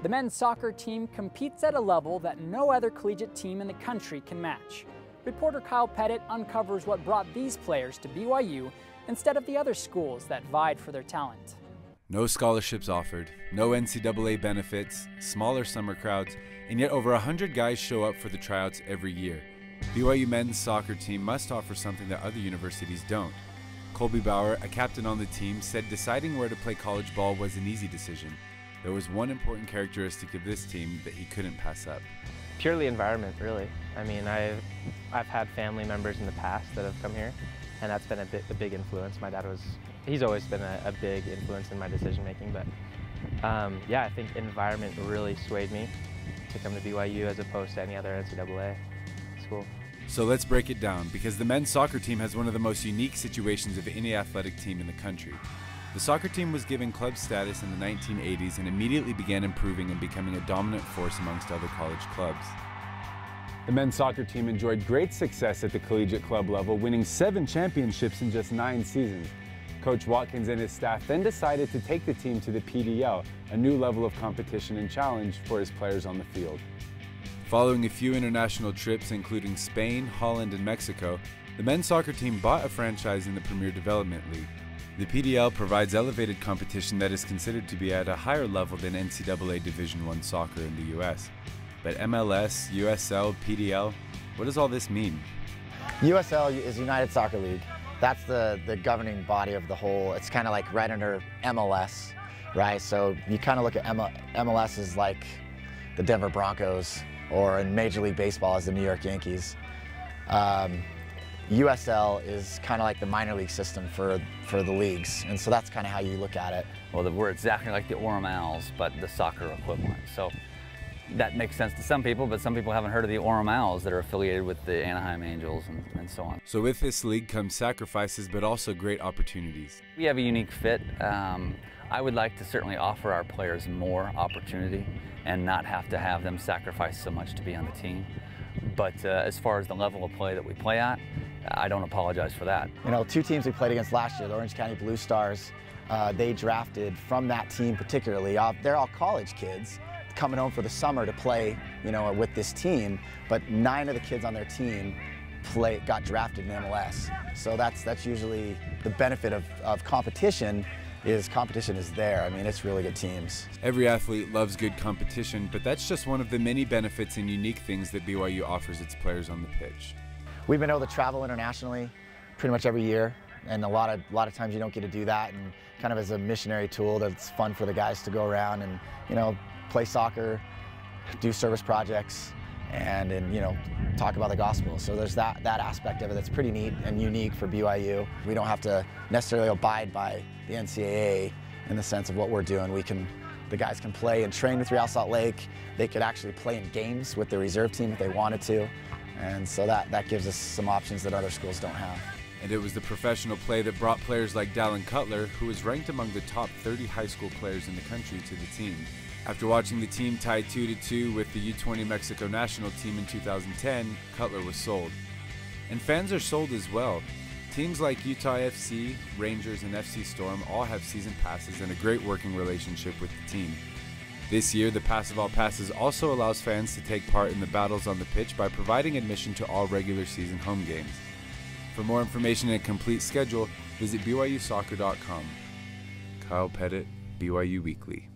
The men's soccer team competes at a level that no other collegiate team in the country can match. Reporter Kyle Pettit uncovers what brought these players to BYU instead of the other schools that vied for their talent. No scholarships offered, no NCAA benefits, smaller summer crowds, and yet over 100 guys show up for the tryouts every year. BYU men's soccer team must offer something that other universities don't. Colby Bauer, a captain on the team, said deciding where to play college ball was an easy decision. There was one important characteristic of this team that he couldn't pass up. Purely environment, really. I mean, I've had family members in the past that have come here, and that's been a big influence. My dad he's always been a big influence in my decision making, but yeah, I think environment really swayed me to come to BYU as opposed to any other NCAA school. So let's break it down, because the men's soccer team has one of the most unique situations of any athletic team in the country. The soccer team was given club status in the 1980s and immediately began improving and becoming a dominant force amongst other college clubs. The men's soccer team enjoyed great success at the collegiate club level, winning 7 championships in just 9 seasons. Coach Watkins and his staff then decided to take the team to the PDL, a new level of competition and challenge for his players on the field. Following a few international trips, including Spain, Holland, and Mexico, the men's soccer team bought a franchise in the Premier Development League. The PDL provides elevated competition that is considered to be at a higher level than NCAA Division I soccer in the US. But MLS, USL, PDL, what does all this mean? USL is United Soccer League. That's the governing body of the whole. It's kind of like right under MLS, right? So you kind of look at MLS as like the Denver Broncos, or in Major League Baseball as the New York Yankees. USL is kind of like the minor league system for the leagues, and so that's kind of how you look at it. Well, we're exactly like the Orem Owls, but the soccer equivalent. So that makes sense to some people, but some people haven't heard of the Orem Owls that are affiliated with the Anaheim Angels and so on. So with this league comes sacrifices, but also great opportunities. We have a unique fit. I would like to certainly offer our players more opportunity and not have to have them sacrifice so much to be on the team. But as far as the level of play that we play at, I don't apologize for that. You know, 2 teams we played against last year, the Orange County Blue Stars, they drafted from that team particularly. They're all college kids coming home for the summer to play, you know, with this team, but 9 of the kids on their team got drafted in MLS. So that's usually the benefit of competition. Competition is there. I mean, it's really good teams. Every athlete loves good competition, but that's just one of the many benefits and unique things that BYU offers its players on the pitch. We've been able to travel internationally pretty much every year, and a lot of times you don't get to do that, and kind of as a missionary tool that's fun for the guys to go around and, you know, play soccer, do service projects, and you know, talk about the gospel. So there's that aspect of it that's pretty neat and unique for BYU. We don't have to necessarily abide by the NCAA in the sense of what we're doing. The guys can play and train with Real Salt Lake. They could actually play in games with the reserve team if they wanted to. And so that gives us some options that other schools don't have. And it was the professional play that brought players like Dallin Cutler, who was ranked among the top 30 high school players in the country, to the team. After watching the team tie 2-2 with the U20 Mexico national team in 2010, Cutler was sold. And fans are sold as well. Teams like Utah FC, Rangers, and FC Storm all have season passes and a great working relationship with the team. This year, the Pass of All Passes also allows fans to take part in the battles on the pitch by providing admission to all regular season home games. For more information and a complete schedule, visit BYUsoccer.com. Kyle Pettit, BYU Weekly.